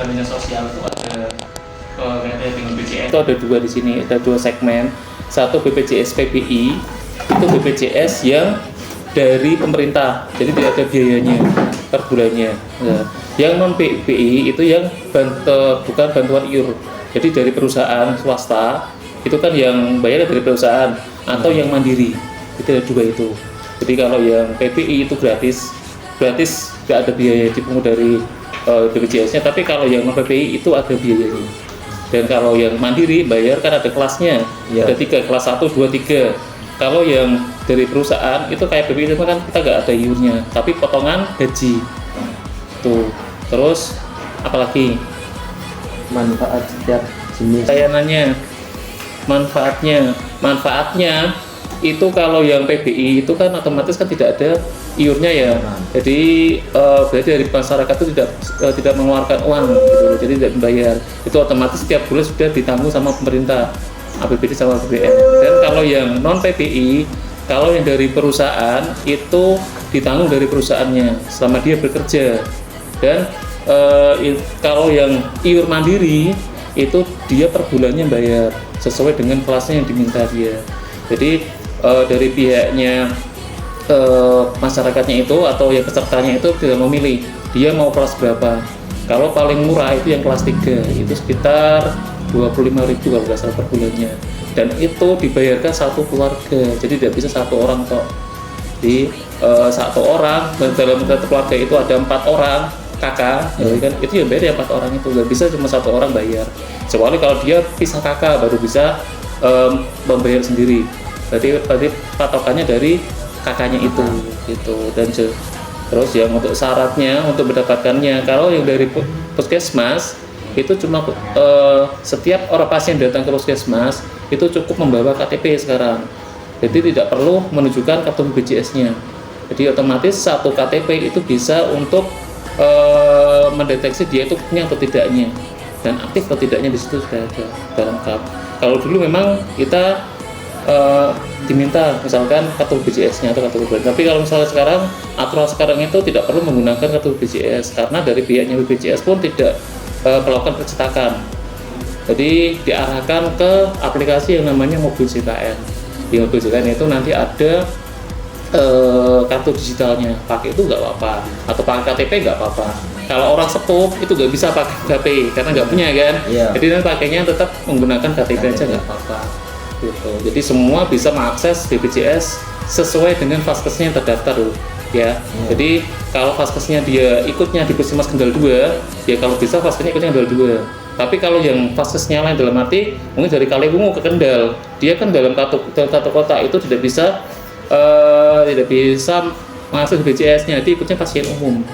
jaminan sosial itu ada kaitannya dengan BPJS. Itu ada dua di sini, ada dua segmen. Satu BPJS PBI, itu BPJS yang dari pemerintah, jadi tidak ada biayanya per bulannya. Nah, yang non PBI itu yang bukan bantuan iur, jadi dari perusahaan swasta itu kan yang bayar dari perusahaan atau yang mandiri, itu ada dua itu. Jadi kalau yang PBI itu gratis, nggak ada biaya dipungut dari BPJS-nya, tapi kalau yang non PBI itu ada biayanya. Dan kalau yang mandiri bayar kan ada kelasnya, ada 3, kelas 1, 2, 3. Kalau yang dari perusahaan itu kayak BPJS kan kita nggak ada iurnya, tapi potongan gaji tuh. Terus apalagi manfaat setiap jenis. saya nanya manfaatnya itu kalau yang PBI itu kan otomatis kan tidak ada iurnya ya. Jadi berarti dari masyarakat itu tidak mengeluarkan uang gitu, jadi tidak membayar. Itu otomatis setiap bulan sudah ditanggung sama pemerintah, APBD sama APBN. Dan kalau yang non PBI, kalau yang dari perusahaan itu ditanggung dari perusahaannya selama dia bekerja. Dan kalau yang iur mandiri itu dia per bulannya bayar sesuai dengan kelasnya yang diminta dia. Jadi dari pihaknya masyarakatnya itu atau yang pesertanya itu tidak memilih dia mau kelas berapa. Kalau paling murah itu yang kelas 3 itu sekitar 25.000 kalau nggak salah per bulannya, dan itu dibayarkan satu keluarga, jadi tidak bisa satu orang kok. Jadi satu orang dalam satu keluarga itu ada 4 orang kakak, ya kan, itu yang bayar ya 4 orang itu, nggak bisa cuma satu orang bayar. Kecuali kalau dia pisah kakak baru bisa membayar sendiri. Berarti patokannya dari kakaknya itu gitu. Dan terus yang untuk syaratnya untuk mendapatkannya, kalau yang dari puskesmas itu cuma setiap orang pasien datang ke puskesmas itu cukup membawa KTP sekarang, jadi tidak perlu menunjukkan kartu BPJS-nya. Jadi otomatis satu KTP itu bisa untuk mendeteksi dia itu punya atau tidaknya, dan aktif atau tidaknya di situ sudah ada lengkap. Kalau dulu memang kita diminta misalkan kartu BPJS-nya atau kartu keluarga, tapi kalau misalnya sekarang aturan sekarang itu tidak perlu menggunakan kartu BPJS karena dari pihaknya BPJS pun tidak melakukan percetakan. Jadi diarahkan ke aplikasi yang namanya Mobil JKN. Di Mobil JKN itu nanti ada kartu digitalnya, pakai itu nggak apa-apa, atau pakai KTP nggak apa-apa. Kalau orang sepuh itu nggak bisa pakai KTP karena nggak punya kan, jadi nanti pakainya tetap menggunakan KTP aja nggak apa-apa. Gitu. Jadi semua bisa mengakses BPJS sesuai dengan vaskesnya yang terdaftar loh. Ya, jadi kalau vaskesnya dia ikutnya di Puskesmas Kendal 2, ya kalau bisa vaskesnya ikutnya Kendal 2. Tapi kalau yang vaskesnya lain dalam arti mungkin dari Kaliwungu ke Kendal, dia kan dalam satu kota itu tidak bisa mengakses BPJS-nya, jadi ikutnya pasien umum.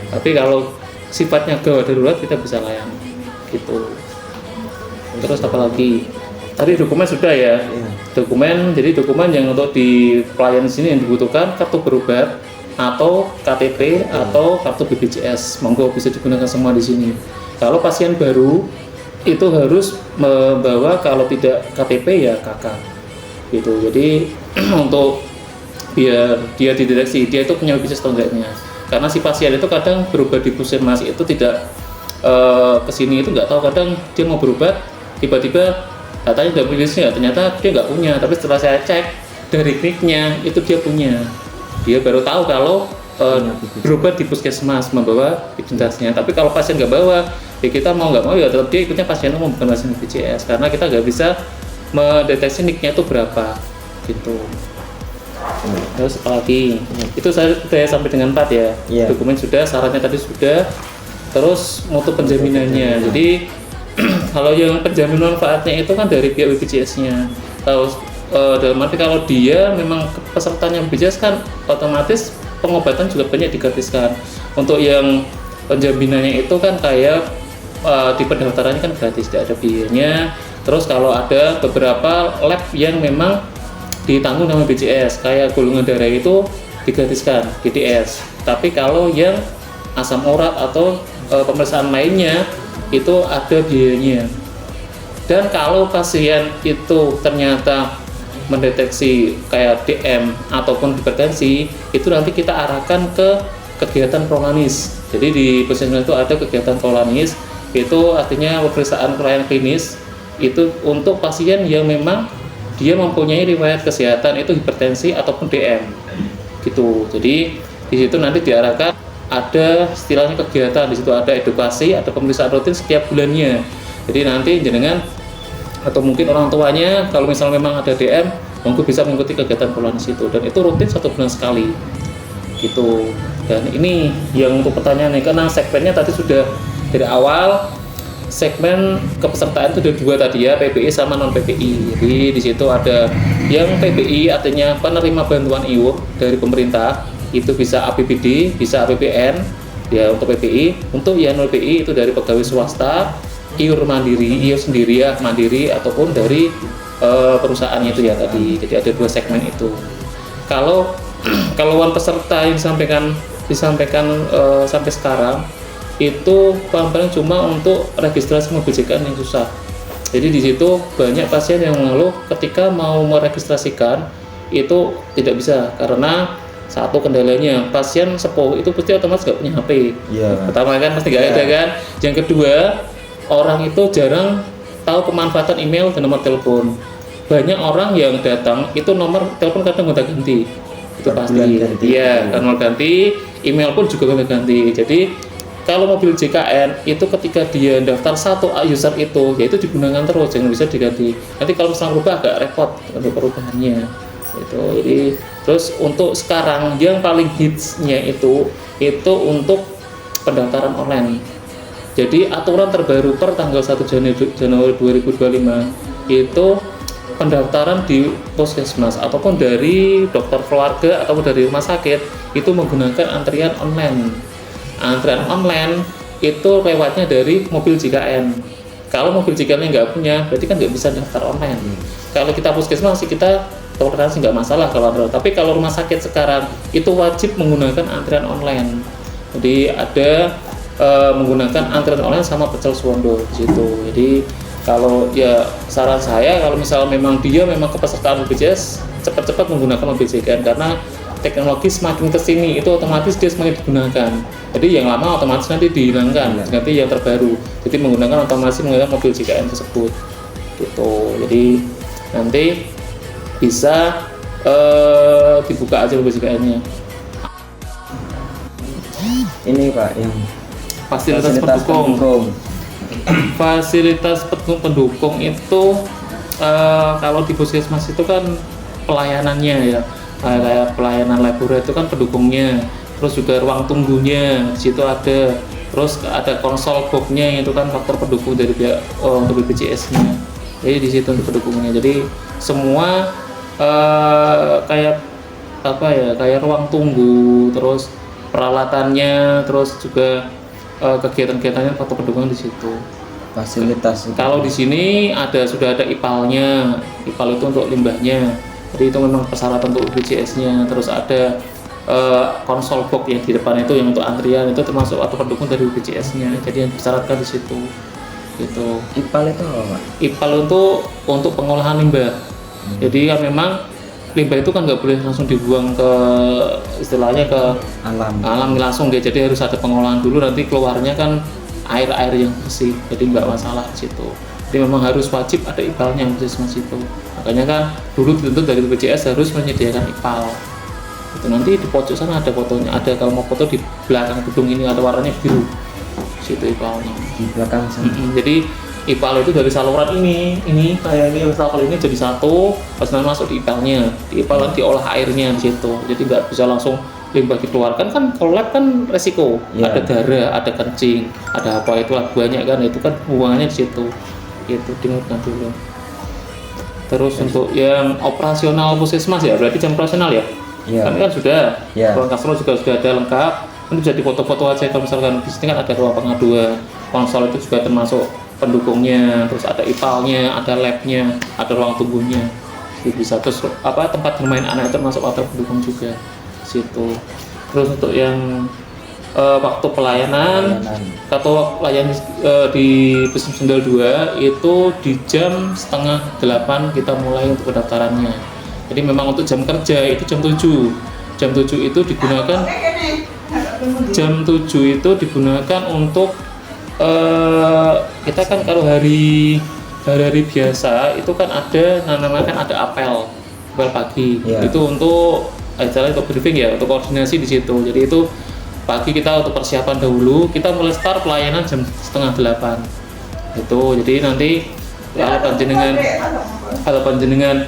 Tapi kalau sifatnya gawat darurat kita bisa layani gitu. Terus apa lagi? Tadi dokumen sudah ya. Dokumen, jadi dokumen yang untuk di pelayanan sini yang dibutuhkan kartu berobat atau KTP atau kartu BPJS, monggo bisa digunakan semua di sini. Kalau pasien baru itu harus membawa, kalau tidak KTP ya KK gitu. Jadi untuk biar dia dideteksi dia itu punya BPJS atau enggaknya, karena si pasien itu kadang berobat di puskesmas itu tidak kesini itu nggak tahu, kadang dia mau berobat tiba-tiba katanya udah BPJS-nya, ternyata dia nggak punya. Tapi setelah saya cek dari kliknya itu dia punya. Dia baru tahu kalau berobat di puskesmas membawa identitasnya. Tapi kalau pasien nggak bawa, ya kita mau nggak mau ya tetap dia ikutnya pasien umum bukan pasien BPJS, karena kita nggak bisa mendeteksi NIK-nya itu berapa gitu. Terus apalagi itu saya sudah sampai dengan 4 ya. Dokumen sudah, syaratnya tadi sudah. Terus mutu penjaminannya. Jadi kalau yang penjamin manfaatnya itu kan dari pihak BPJS-nya. Dalam arti kalau dia memang pesertanya BPJS kan otomatis pengobatan juga banyak digratiskan. Untuk yang penjaminannya itu kan kayak di pendaftarannya kan gratis, tidak ada biayanya. Terus kalau ada beberapa lab yang memang ditanggung sama BPJS, kayak golongan darah itu digratiskan GDS. Tapi kalau yang asam urat atau pemeriksaan lainnya itu ada biayanya. Dan kalau pasien itu ternyata mendeteksi kayak DM ataupun hipertensi, itu nanti kita arahkan ke kegiatan prolanis. Jadi di puskesmas itu ada kegiatan prolanis Itu artinya pemeriksaan pelayanan klinis itu untuk pasien yang memang dia mempunyai riwayat kesehatan itu hipertensi ataupun DM gitu. Jadi di situ nanti diarahkan ada istilahnya kegiatan, di situ ada edukasi, ada pemeriksaan rutin setiap bulannya. Jadi nanti jenengan atau mungkin orang tuanya kalau misalnya memang ada DM, monggo bisa mengikuti kegiatan pelayanan di situ, dan itu rutin 1 bulan sekali gitu. Dan ini yang untuk pertanyaannya, karena segmennya tadi sudah dari awal, segmen kepesertaan itu ada 2 tadi ya, PBI sama non PBI. Jadi di situ ada yang PBI artinya penerima bantuan IUP dari pemerintah, itu bisa APBD, bisa APBN ya untuk PBI. Untuk yang non PBI itu dari pegawai swasta, IUR mandiri, IUR sendiri ya mandiri, ataupun dari perusahaannya itu ya tadi. Jadi ada 2 segmen itu. Kalau keluhan peserta yang disampaikan sampai sekarang itu paling cuma untuk registrasi mobil JKN yang susah. Jadi di situ banyak pasien yang mengeluh ketika mau meregistrasikan itu tidak bisa, karena satu kendalanya pasien sepuh itu pasti otomatis nggak punya HP. Pertama kan pasti nggak ada kan. Yang kedua, orang itu jarang tahu pemanfaatan email dan nomor telepon. Banyak orang yang datang itu nomor telepon kadang gonta-ganti. Itu pasti. Iya, kan mau ganti, email pun juga gonta-ganti. Jadi kalau mobil JKN itu ketika dia daftar satu user itu, yaitu digunakan terus, jangan bisa diganti. Nanti kalau misalnya berubah agak repot untuk perubahannya. Itu. Jadi terus untuk sekarang yang paling hitsnya itu untuk pendaftaran online. Jadi aturan terbaru per tanggal 1 Januari 2025 itu pendaftaran di puskesmas ataupun dari dokter keluarga ataupun dari rumah sakit itu menggunakan antrian online. Antrian online itu lewatnya dari mobil JKN. Kalau mobil JKN nggak punya, berarti kan nggak bisa daftar online. Kalau kita puskesmas sih kita toleransi nggak masalah kalau ada. Tapi kalau rumah sakit sekarang itu wajib menggunakan antrian online. Jadi ada menggunakan antrian online sama pecel suwondo di situ. Jadi kalau ya saran saya kalau misal memang dia memang kepesertaan BPJS, cepat-cepat menggunakan mobil JKN, karena teknologi semakin kesini itu otomatis dia semakin digunakan. Jadi yang lama otomatis nanti dihilangkan, nanti yang terbaru. Jadi menggunakan mobil JKN tersebut. Gitu. Jadi nanti bisa dibuka aja mobil JKN-nya. Ini Pak yang fasilitas pendukung. Fasilitas pendukung itu kalau di puskesmas itu kan pelayanannya ya, kayak pelayanan laboratorium itu kan pendukungnya, terus juga ruang tunggunya di situ ada, terus ada konsol boxnya itu kan faktor pendukung dari pihak untuk BPJS-nya. Jadi di situ untuk pendukungnya. Jadi semua kayak apa ya, kayak ruang tunggu, terus peralatannya, terus juga kegiatan-kegiatannya faktor pendukung di situ. Fasilitas. Kalau di sini sudah ada IPAL-nya. IPAL itu untuk limbahnya. Jadi itu memang persyaratan untuk BPJS-nya. Terus ada konsol box yang di depan itu yang untuk antrian, itu termasuk atau pendukung dari BPJS-nya. Jadi yang disyaratkan di situ. Gitu. IPAL itu apa, Pak? IPAL itu untuk pengolahan limbah. Jadi kan memang limbah itu kan nggak boleh langsung dibuang ke istilahnya ke alam langsung dia, jadi harus ada pengolahan dulu, nanti keluarnya kan air yang bersih, jadi nggak masalah di situ. Jadi memang harus wajib ada IPAL-nya yang puskesmas itu. Makanya kan dulu dituntut dari BPJS harus menyediakan IPAL. Itu nanti di pojok sana ada fotonya, ada kalau mau foto di belakang gedung ini ada warnanya biru. Situ IPAL-nya. Di belakang sana. Jadi IPAL itu dari saluran ini kayak ini saluran ini jadi satu, pas nanti masuk di IPAL-nya. Di IPAL diolah airnya di situ. Jadi nggak bisa langsung limbah dikeluarkan, kan kalau lab kan resiko. Ada darah, ada kencing, ada apa itu banyak kan, itu kan hubungannya di situ. Itu dengarkan dulu. Terus untuk yang operasional puskesmas ya, berarti jam operasional ya? Kan sudah. Ruang kasro juga sudah ada lengkap. Ini bisa difoto-foto aja kalau misalkan di sini kan ada ruang pengaduan. Konsol itu juga termasuk pendukungnya, terus ada IPAL-nya, ada lab-nya, ada ruang tunggunya. Jadi bisa terus tempat bermain anak itu termasuk faktor pendukung juga di situ. Terus untuk yang waktu pelayanan atau pelayanan di Puskesmas Sendal 2 itu di jam 7:30 kita mulai untuk pendaftarannya. Jadi memang untuk jam kerja itu jam 7. Jam 7 itu digunakan untuk kita kan kalau hari biasa itu kan ada namanya kan ada apel pagi. Iya. Itu untuk istilahnya untuk briefing ya, untuk koordinasi di situ. Jadi itu pagi kita untuk persiapan dahulu, kita mulai start pelayanan jam 7:30 itu. Jadi nanti kalau panjenengan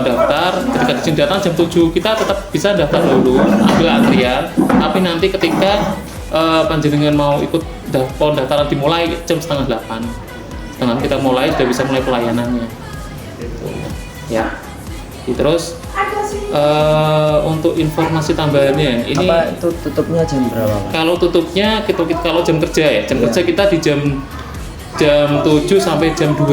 daftar, ketika izin datang jam 7 kita tetap bisa daftar dulu, ambil antrian. Tapi nanti ketika panjenengan mau ikut pendaftaran dimulai jam 7:30, setengah kita mulai sudah bisa mulai pelayanannya. Gitu. Ya. Terus untuk informasi tambahannya ini Apa itu tutupnya jam berapa, Pak? kalau tutupnya kalau jam kerja ya, jam kerja kita di jam 7 sampai jam 2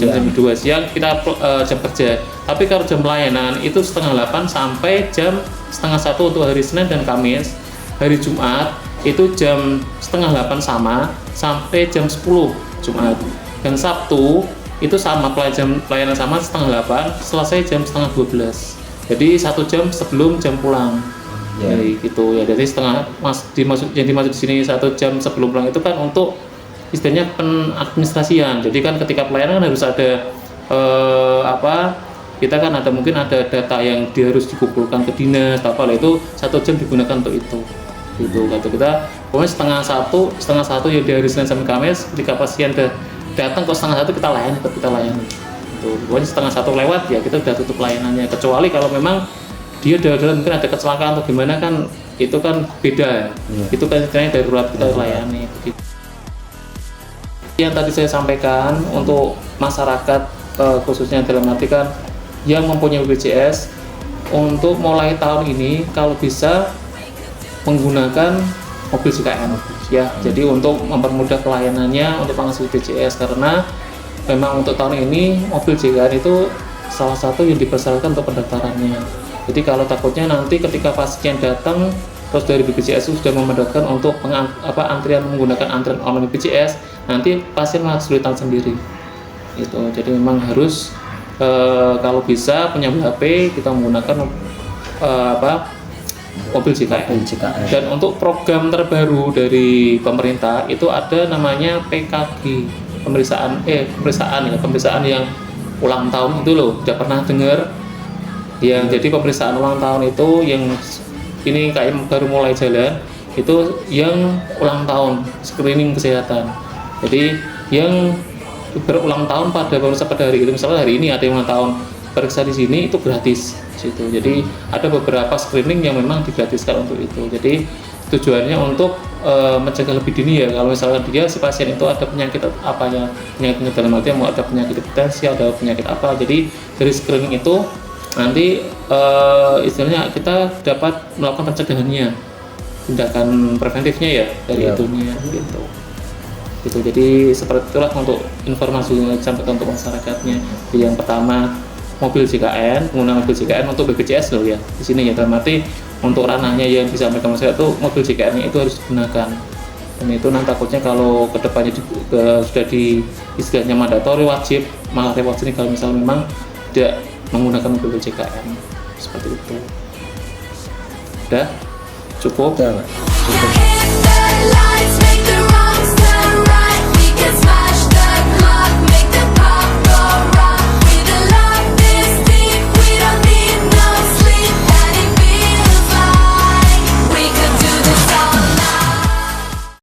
jam 2 siang kita jam kerja. Tapi kalau jam pelayanan itu 7:30 sampai jam 7:30 untuk hari Senin dan Kamis. Hari Jumat itu jam 7:30 sama sampai jam 10 Jumat. Dan Sabtu itu sama pelayanan sama 7:30 selesai jam 11:30. Jadi 1 jam sebelum jam pulang. Ya. Jadi gitu ya. Jadi yang dimaksud di sini 1 jam sebelum pulang itu kan untuk istilahnya penadministrasian. Jadi kan ketika pelayanan kan harus ada kita kan mungkin ada data yang harus dikumpulkan ke dinas atau apa, itu 1 jam digunakan untuk itu. Gitu kata kita pokoknya 1:30 ya di hari Senin sampai Kamis, ketika pasien datang ke 1:30 kita layani. Gitu. Pokoknya 1:30 lewat ya kita udah tutup pelayanannya, kecuali kalau memang dia mungkin ada kecelakaan atau gimana kan itu kan beda. Itu kan istilahnya darurat kita layani begitu. Yang tadi saya sampaikan untuk masyarakat khususnya dalam arti kan yang mempunyai BPJS untuk mulai tahun ini kalau bisa menggunakan mobil JKN ya. Jadi untuk mempermudah pelayanannya untuk penghasil BPJS, karena memang untuk tahun ini mobil JKN itu salah satu yang dipersyaratkan untuk pendaftarannya. Jadi kalau takutnya nanti ketika pasien datang terus dari BPJS sudah memendaftarkan untuk antrian menggunakan antrian online BPJS, nanti pasien malah kesulitan sendiri. Itu. Jadi memang harus kalau bisa punya HP kita menggunakan mobil JKN. Dan untuk program terbaru dari pemerintah itu ada namanya PKG, pemeriksaan yang ulang tahun itu loh. Udah pernah dengar? Yang jadi pemeriksaan ulang tahun itu yang ini kayak baru mulai jalan, itu yang ulang tahun screening kesehatan. Jadi yang berulang tahun pada hari itu, misalnya hari ini ada yang ulang tahun, periksa di sini itu gratis situ. Jadi ada beberapa screening yang memang digratiskan untuk itu. Jadi tujuannya untuk mencegah lebih dini ya. Kalau misalnya si pasien itu ada penyakit penyakit dalam artian mau ada penyakit hipertensi, ada penyakit apa. Jadi dari screening itu nanti istilahnya kita dapat melakukan pencegahannya, tindakan preventifnya ya dari itunya gitu. Jadi seperti itulah untuk informasi yang disampaikan untuk masyarakatnya. Jadi yang pertama mobil JKN, penggunaan mobil JKN untuk BPJS loh ya di sini ya, dalam arti untuk ranahnya yang disampaikan masyarakat itu mobil JKN itu harus digunakan. Dan itu nanti takutnya kalau kedepannya sudah di istilahnya mandatori wajib, malah repot sini kalau misalnya memang tidak menggunakan mobil JKN seperti itu. Udah cukup. Udah, Pak. Cukup.